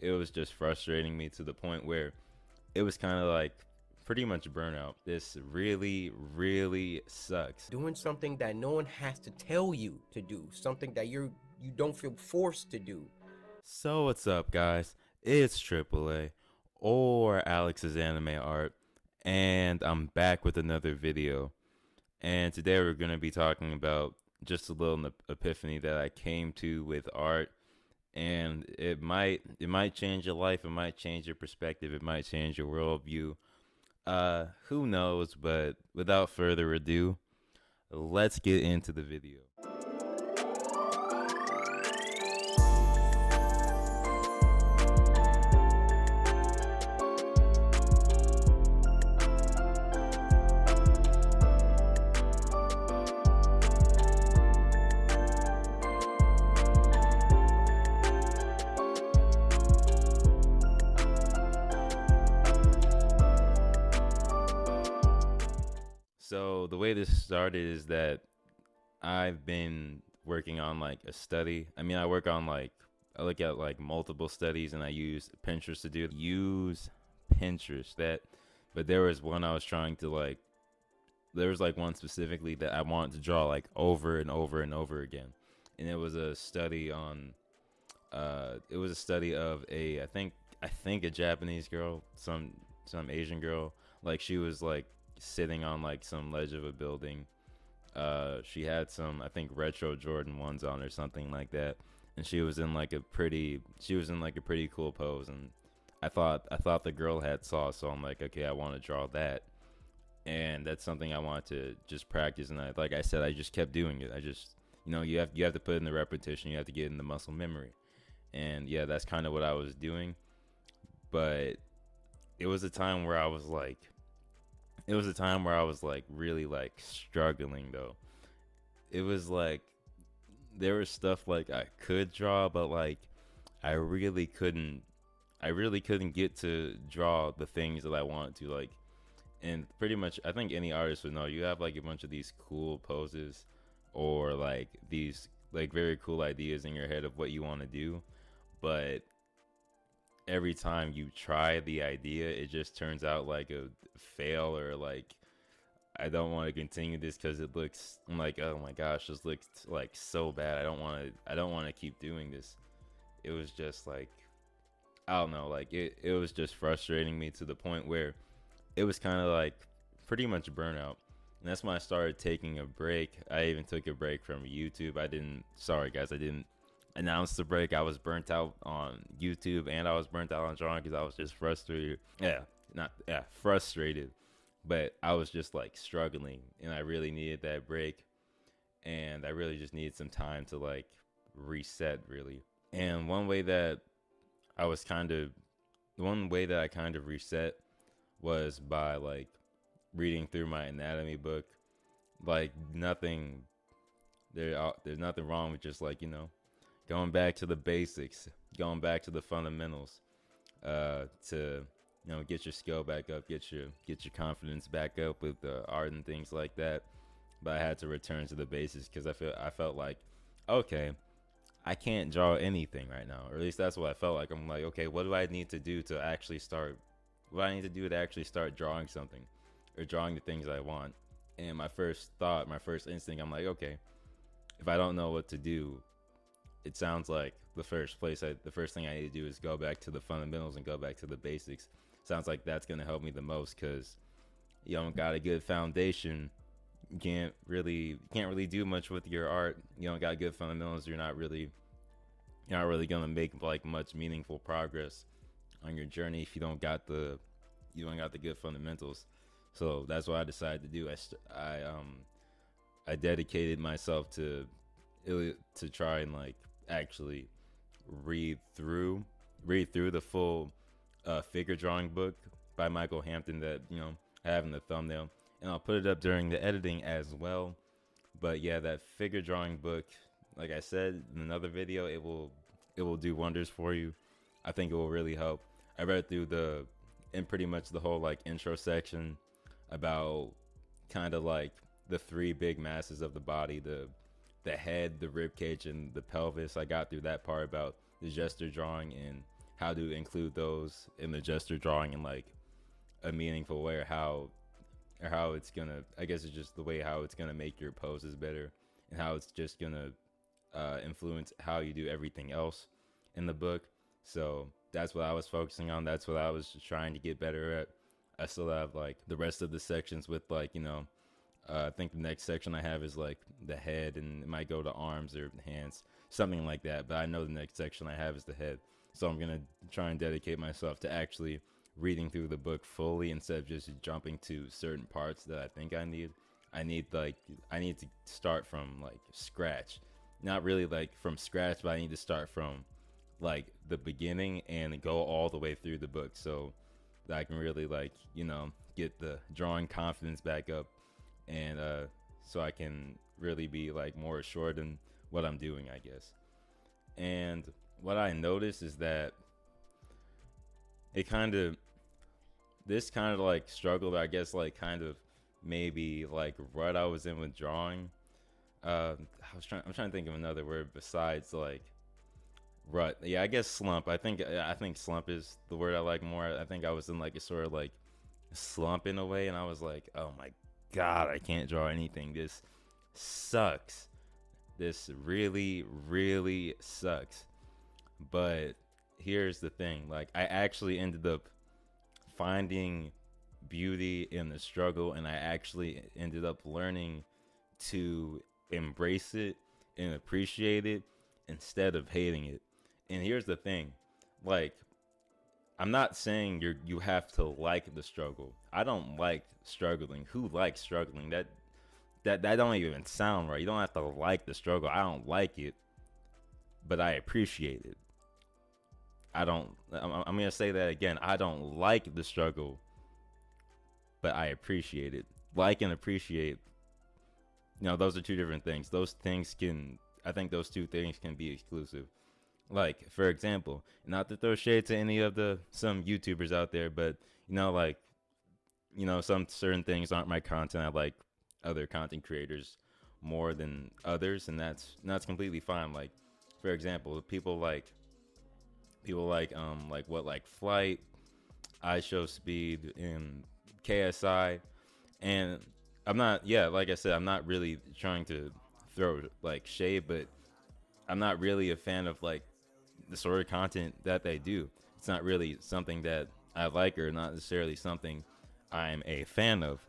it was just frustrating me to the point where it was kind of like pretty much burnout. This really, really sucks. Doing something that no one has to tell you to do, something that you don't feel forced to do. So what's up, guys? It's AAA or Alex's Anime Art, and I'm back with another video. And today we're going to be talking about just a little epiphany that I came to with art, and it might change your life, it might change your perspective, it might change your worldview. Who knows? But without further ado, let's get into the video. So the way this started is that I've been working on like a study. I mean, I look at like multiple studies and I use Pinterest to use Pinterest that, but there was one I was trying to like, there was like one specifically that I wanted to draw like over and over and over again. And it was a study on, it was a study of I think a Japanese girl, some Asian girl, like she was like sitting on like some ledge of a building. She had some, I think, retro Jordan ones on or something like that, and she was in like a pretty cool pose. And I thought the girl had sauce, so I'm like, okay, I want to draw that, and that's something I want to just practice. And like I said, I just kept doing it. I just, you have to put in the repetition, you have to get in the muscle memory, and yeah, that's kind of what I was doing. But it was a time where I was like really like struggling though. It was like there was stuff like I could draw, but like I really couldn't I really couldn't get to draw the things that I wanted to, like. And pretty much I think any artist would know, you have like a bunch of these cool poses or like these like very cool ideas in your head of what you want to do, but every time you try the idea, it just turns out like a fail, or like I don't want to continue this because it looks, I'm like, oh my gosh, this looks like so bad. I don't want to keep doing this. It was just like, I don't know, like it was just frustrating me to the point where it was kind of like pretty much burnout. And that's when I started taking a break. I even took a break from YouTube. Sorry guys, I didn't announce the break. I was burnt out on YouTube and I was burnt out on drawing because I was just frustrated. Frustrated. But I was just like struggling and I really needed that break. And I really just needed some time to like reset, really. And one way that I kind of reset was by like reading through my anatomy book. Like there's nothing wrong with just like, going back to the basics, going back to the fundamentals, to get your skill back up, get your confidence back up with art and things like that. But I had to return to the basics because I felt like, okay, I can't draw anything right now, or at least that's what I felt like. I'm like, okay, what do I need to do to actually start? What I need to do to actually start drawing something, or drawing the things I want? And my first instinct, I'm like, okay, if I don't know what to do, it sounds like the first thing I need to do is go back to the fundamentals and go back to the basics. Sounds like that's gonna help me the most because you don't got a good foundation. You can't really do much with your art. You don't got good fundamentals. You're not really gonna make like much meaningful progress on your journey if you don't got the good fundamentals. So that's what I decided to do. I dedicated myself to try and like actually read through the full figure drawing book by Michael Hampton that I have in the thumbnail, and I'll put it up during the editing as well. But yeah, that figure drawing book, like I said in another video, it will do wonders for you. I think it will really help. I read through in pretty much the whole like intro section about kind of like the three big masses of the body, the head, the rib cage, and the pelvis. I got through that part about the gesture drawing and how to include those in the gesture drawing in like a meaningful way, or how it's gonna, I guess it's just the way how it's gonna make your poses better, and how it's just gonna influence how you do everything else in the book. So that's what I was focusing on. That's what I was trying to get better at. I still have like the rest of the sections with like, I think the next section I have is like the head, and it might go to arms or hands, something like that. But I know the next section I have is the head. So I'm gonna try and dedicate myself to actually reading through the book fully instead of just jumping to certain parts that I think I need. I need to start from like scratch. Not really like from scratch, but I need to start from like the beginning and go all the way through the book so that I can really like, get the drawing confidence back up, and so I can really be like more assured in what I'm doing, I guess. And what I noticed is that it kind of this kind of like struggle, I guess, like kind of maybe like rut I was in with drawing. I'm trying to think of another word besides like rut. Yeah, I guess slump. I think slump is the word I like more. I think I was in like a sort of like slump in a way, and I was like, oh my god, I can't draw anything. This sucks. This really, really sucks. But here's the thing, like I actually ended up finding beauty in the struggle, and I actually ended up learning to embrace it and appreciate it instead of hating it. And here's the thing, like I'm not saying you have to like the struggle. I don't like struggling. Who likes struggling? That don't even sound right. You don't have to like the struggle. I don't like it, but I appreciate it. I'm gonna say that again. I don't like the struggle, but I appreciate it. Like and appreciate, those are two different things. I think those two things can be exclusive. Like, for example, not to throw shade to any of some YouTubers out there, but, like, some certain things aren't my content. I like other content creators more than others, and that's completely fine. Like, for example, like Flight, I Show Speed, and KSI. And I'm not, yeah, like I said, I'm not really trying to throw like shade, but I'm not really a fan of like the sort of content that they do. It's not really something that I like, or not necessarily something I'm a fan of,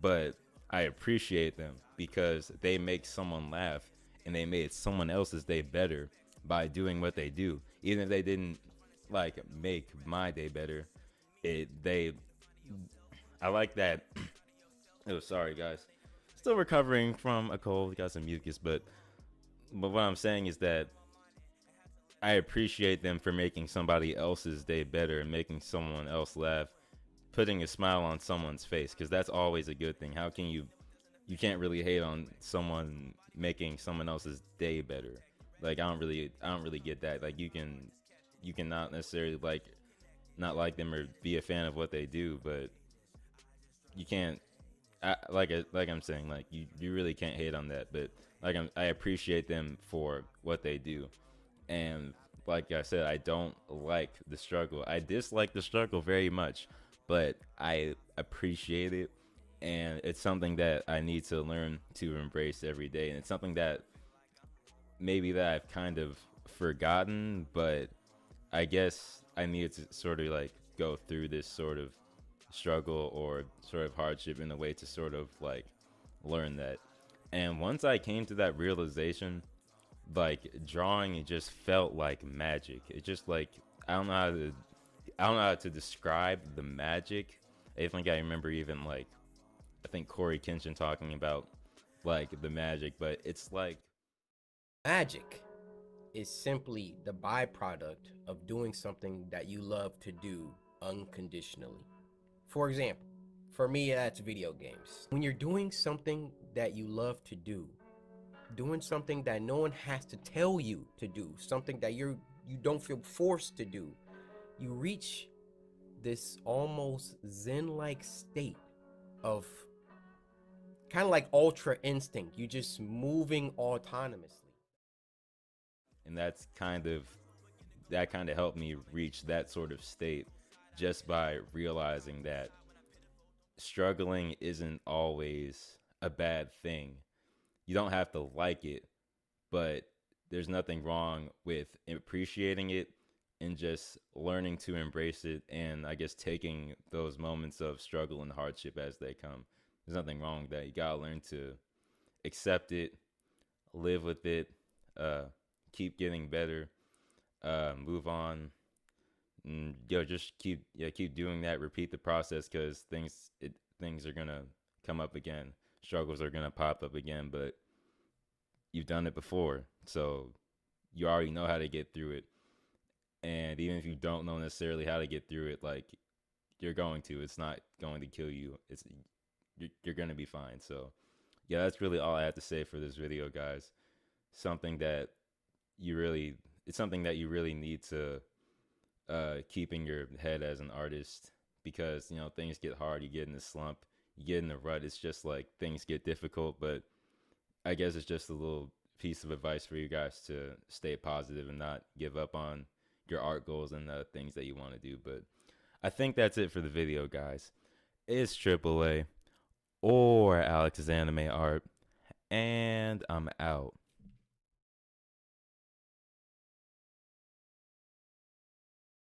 but I appreciate them because they make someone laugh, and they made someone else's day better by doing what they do. Even if they didn't like make my day better, they I like that. Oh, sorry guys, still recovering from a cold, got some mucus, but what I'm saying is that I appreciate them for making somebody else's day better and making someone else laugh, putting a smile on someone's face, because that's always a good thing. How can you can't really hate on someone making someone else's day better. Like I don't really get that. Like you can not necessarily not like them or be a fan of what they do, but you can't like I'm saying, like you really can't hate on that. But I appreciate them for what they do. And like I said, I don't like the struggle. I dislike the struggle very much, but I appreciate it, and it's something that I need to learn to embrace every day. And it's something that maybe that I've kind of forgotten, but I guess I needed to sort of like go through this sort of struggle or sort of hardship in a way to sort of like learn that. And once I came to that realization, like drawing, it just felt like magic. It just like I don't know how to describe the magic. I think I remember even like I think Corey Kenshin talking about like the magic, but it's like Magic is simply the byproduct of doing something that you love to do unconditionally. For example, for me, that's video games. When you're doing something that you love to do, doing something that no one has to tell you to do, something that you don't feel forced to do, you reach this almost zen-like state of kind of like ultra instinct. You just moving autonomously. and that's kind of that kind of helped me reach that sort of state, just by realizing that struggling isn't always a bad thing. You don't have to like it, but there's nothing wrong with appreciating it and just learning to embrace it, and I guess taking those moments of struggle and hardship as they come. There's nothing wrong with that. You gotta learn to accept it, live with it, uh, keep getting better, move on, and just keep doing that. Repeat the process, because things are gonna come up again. Struggles are gonna pop up again, but you've done it before, so you already know how to get through it. And even if you don't know necessarily how to get through it, like, you're going to. It's not going to kill you. You're gonna be fine. So yeah, that's really all I have to say for this video, guys. Something that it's something that you really need to keep in your head as an artist, because things get hard. You get in a slump, you get in a rut. It's just like things get difficult, but I guess it's just a little piece of advice for you guys to stay positive and not give up on your art goals and the things that you want to do. But I think that's it for the video, guys. It's AAA or Alex's Anime Art, and I'm out.